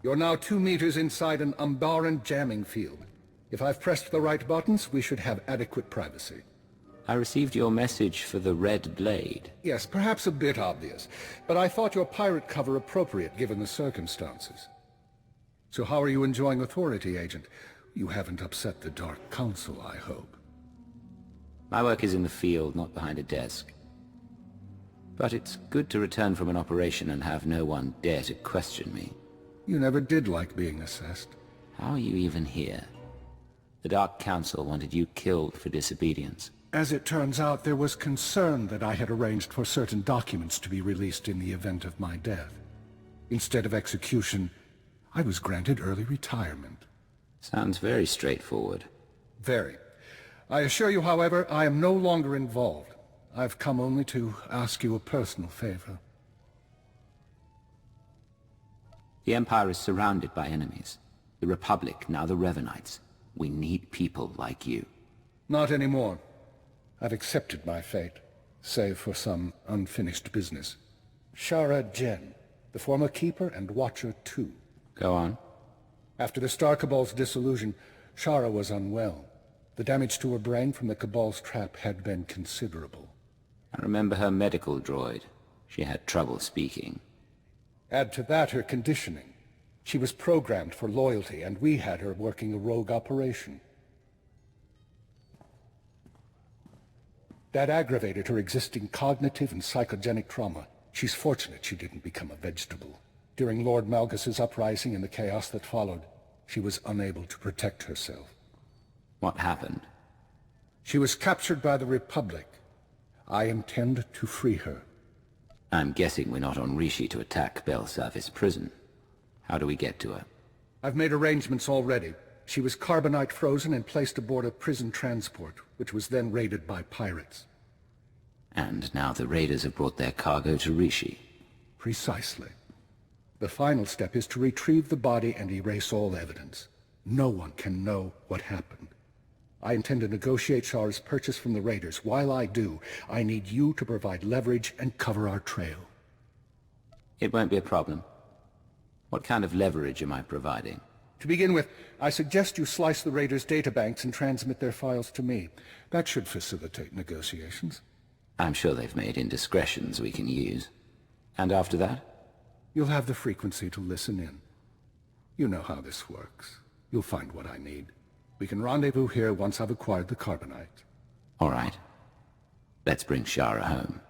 You're now 2 meters inside an Umbaran jamming field. If I've pressed the right buttons, we should have adequate privacy. I received your message for the Red Blade. Yes, perhaps a bit obvious, but I thought your pirate cover appropriate given the circumstances. So how are you enjoying authority, Agent? You haven't upset the Dark Council, I hope. My work is in the field, not behind a desk. But it's good to return from an operation and have no one dare to question me. You never did like being assessed. How are you even here? The Dark Council wanted you killed for disobedience. As it turns out, there was concern that I had arranged for certain documents to be released in the event of my death. Instead of execution, I was granted early retirement. Sounds very straightforward. Very. I assure you, however, I am no longer involved. I've come only to ask you a personal favor. The Empire is surrounded by enemies. The Republic, now the Revanites. We need people like you. Not anymore. I've accepted my fate, save for some unfinished business. Shara Jen, the former Keeper and Watcher too. Go on. After the Star Cabal's dissolution, Shara was unwell. The damage to her brain from the Cabal's trap had been considerable. I remember her medical droid. She had trouble speaking. Add to that her conditioning. She was programmed for loyalty, and we had her working a rogue operation. That aggravated her existing cognitive and psychogenic trauma. She's fortunate she didn't become a vegetable. During Lord Malgus's uprising and the chaos that followed, she was unable to protect herself. What happened? She was captured by the Republic. I intend to free her. I'm guessing we're not on Rishi to attack Bell Service Prison. How do we get to her? I've made arrangements already. She was carbonite frozen and placed aboard a prison transport, which was then raided by pirates. And now the raiders have brought their cargo to Rishi. Precisely. The final step is to retrieve the body and erase all evidence. No one can know what happened. I intend to negotiate Shara's purchase from the raiders. While I do, I need you to provide leverage and cover our trail. It won't be a problem. What kind of leverage am I providing? To begin with, I suggest you slice the raiders' databanks and transmit their files to me. That should facilitate negotiations. I'm sure they've made indiscretions we can use. And after that? You'll have the frequency to listen in. You know how this works. You'll find what I need. We can rendezvous here once I've acquired the carbonite. All right. Let's bring Shara home.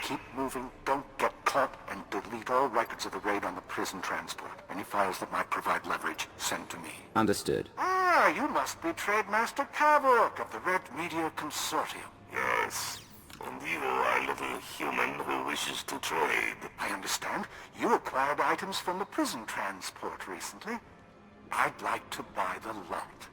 Keep moving, don't get caught, and delete all records of the raid on the prison transport. Any files that might provide leverage, send to me. Understood. Ah, you must be Trademaster Kavok of the Red Media Consortium. Yes, and you are a little human who wishes to trade. I understand. You acquired items from the prison transport recently. I'd like to buy the lot.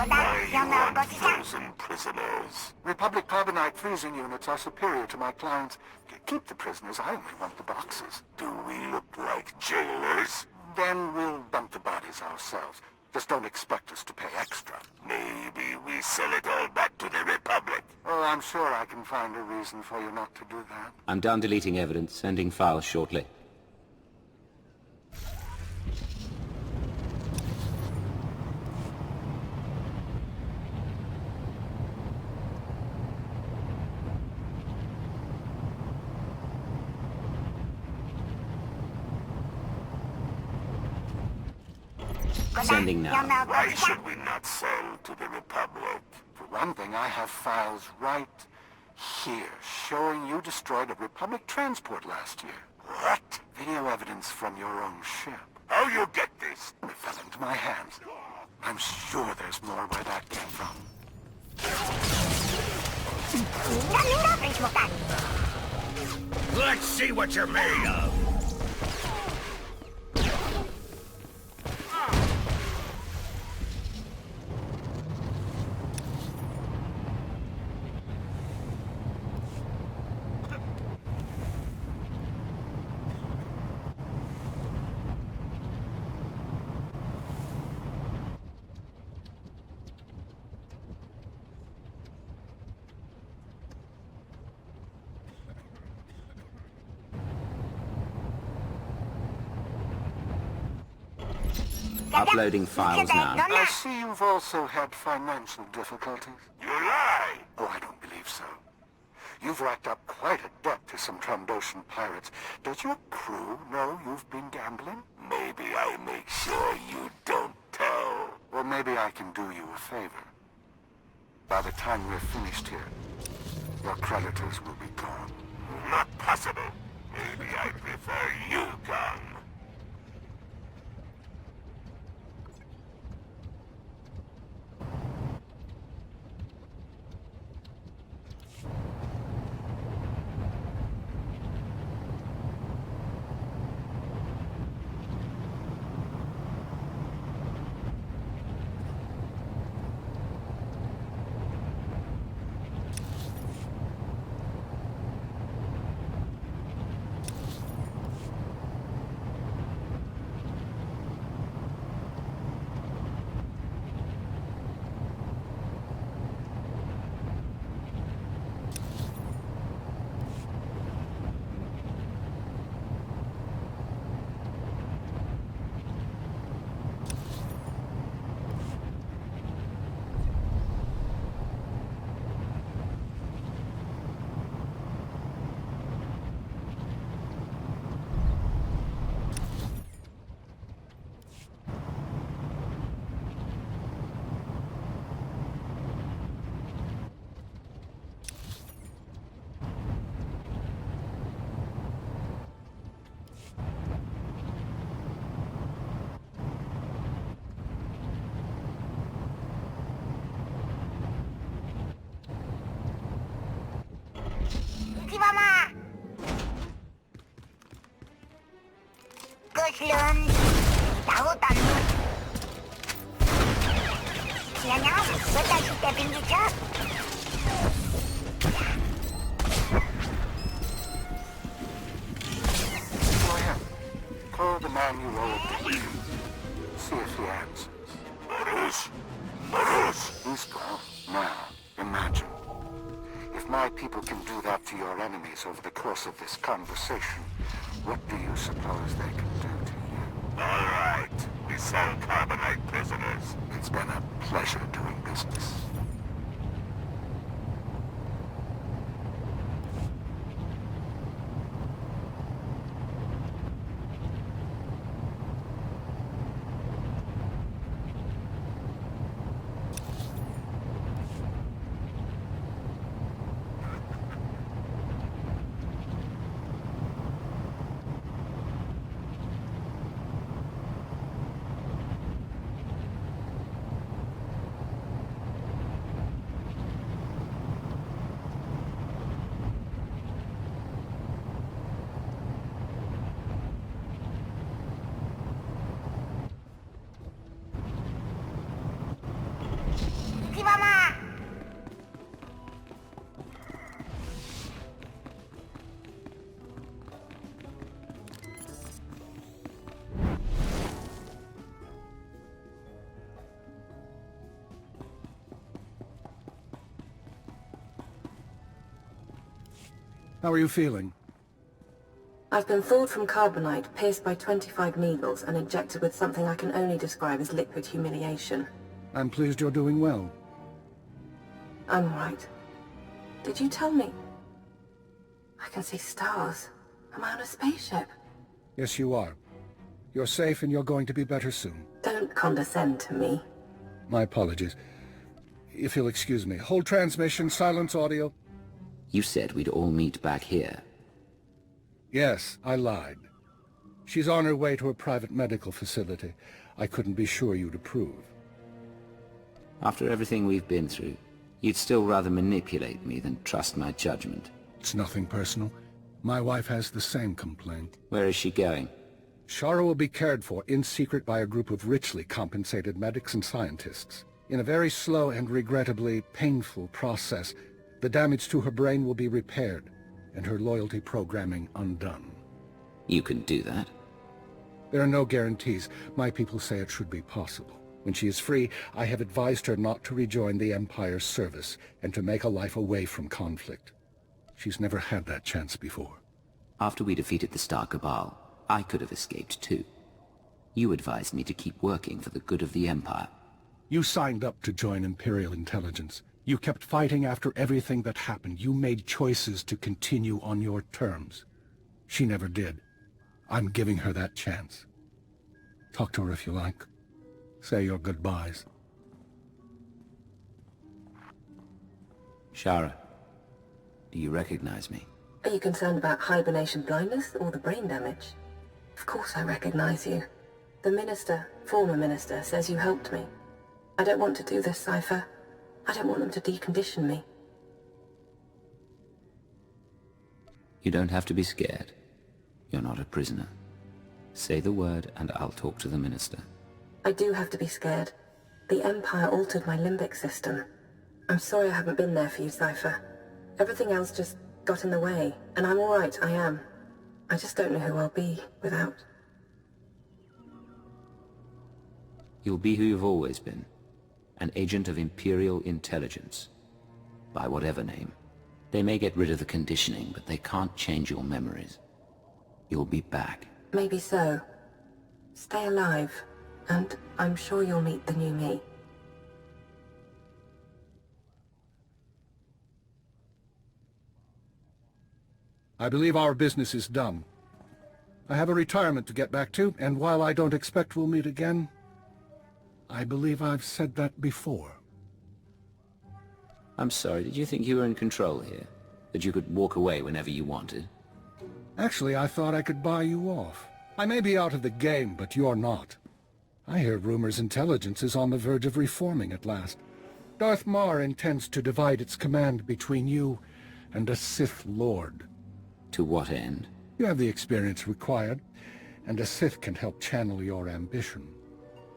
Why you are frozen prisoners. Republic carbonite freezing units are superior to my clients. Keep the prisoners, I only want the boxes. Do we look like jailers? Then we'll dump the bodies ourselves. Just don't expect us to pay extra. Maybe we sell it all back to the Republic. Oh, I'm sure I can find a reason for you not to do that. I'm done deleting evidence, sending files shortly. Sending now. Why should we not sell to the Republic? For one thing, I have files right here showing you destroyed a Republic transport last year. What? Video evidence from your own ship. How you get this? It fell into my hands. I'm sure there's more where that came from. Let's see what you're made of. Uploading files now. I see you've also had financial difficulties. You lie. Oh, I don't believe so. You've racked up quite a debt to some Trandoshan pirates. Does your crew know you've been gambling? Maybe I make sure you don't tell. Or maybe I can do you a favor. By the time we're finished here, your creditors will be gone. Not possible. Maybe I prefer you gone. Lớn tahu tanut. Sianya, betul kita pinggir cak. Go ahead. Call the man you owe a debt. See if he answers. Morus! He's gone. Now, imagine. If my people can do that to your enemies over the course of this conversation, what do you suppose they can do to you? All right. We sell carbonite prisoners. It's been a pleasure doing business. How are you feeling? I've been thawed from carbonite, pierced by 25 needles, and injected with something I can only describe as liquid humiliation. I'm pleased you're doing well. I'm right. Did you tell me? I can see stars. Am I on a spaceship? Yes, you are. You're safe and you're going to be better soon. Don't condescend to me. My apologies. If you'll excuse me. Hold transmission, silence audio. You said we'd all meet back here. Yes, I lied. She's on her way to a private medical facility. I couldn't be sure you'd approve. After everything we've been through, you'd still rather manipulate me than trust my judgment. It's nothing personal. My wife has the same complaint. Where is she going? Shara will be cared for in secret by a group of richly compensated medics and scientists. In a very slow and regrettably painful process, the damage to her brain will be repaired, and her loyalty programming undone. You can do that. There are no guarantees. My people say it should be possible. When she is free, I have advised her not to rejoin the Empire's service, and to make a life away from conflict. She's never had that chance before. After we defeated the Star Cabal, I could have escaped too. You advised me to keep working for the good of the Empire. You signed up to join Imperial Intelligence. You kept fighting after everything that happened. You made choices to continue on your terms. She never did. I'm giving her that chance. Talk to her if you like. Say your goodbyes. Shara, do you recognize me? Are you concerned about hibernation blindness or the brain damage? Of course I recognize you. The minister, former minister, says you helped me. I don't want to do this, Cypher. I don't want them to decondition me. You don't have to be scared. You're not a prisoner. Say the word and I'll talk to the minister. I do have to be scared. The Empire altered my limbic system. I'm sorry I haven't been there for you, Cypher. Everything else just got in the way, and I'm all right, I am. I just don't know who I'll be without. You'll be who you've always been. An agent of Imperial Intelligence. By whatever name. They may get rid of the conditioning, but they can't change your memories. You'll be back. Maybe so. Stay alive, and I'm sure you'll meet the new me. I believe our business is done. I have a retirement to get back to, and while I don't expect we'll meet again, I believe I've said that before. I'm sorry, did you think you were in control here? That you could walk away whenever you wanted? Actually, I thought I could buy you off. I may be out of the game, but you're not. I hear rumors intelligence is on the verge of reforming at last. Darth Mar intends to divide its command between you and a Sith Lord. To what end? You have the experience required, and a Sith can help channel your ambition.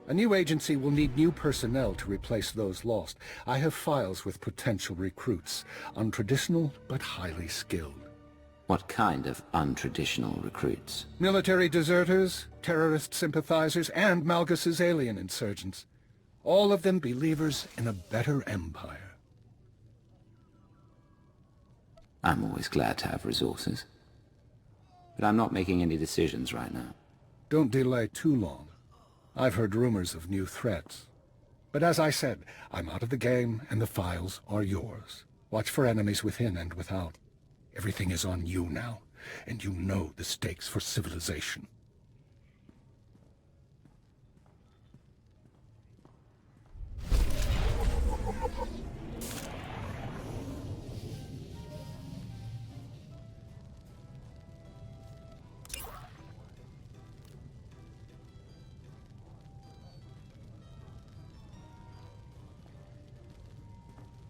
A new agency will need new personnel to replace those lost. I have files with potential recruits, untraditional but highly skilled. What kind of untraditional recruits? Military deserters, terrorist sympathizers, and Malgus's alien insurgents. All of them believers in a better empire. I'm always glad to have resources. But I'm not making any decisions right now. Don't delay too long. I've heard rumors of new threats. But as I said, I'm out of the game, and the files are yours. Watch for enemies within and without. Everything is on you now, and you know the stakes for civilization.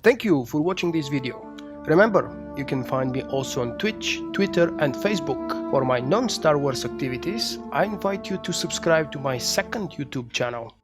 Thank you for watching this video. Remember, you can find me also on Twitch, Twitter and Facebook. For my non-Star Wars activities, I invite you to subscribe to my second YouTube channel.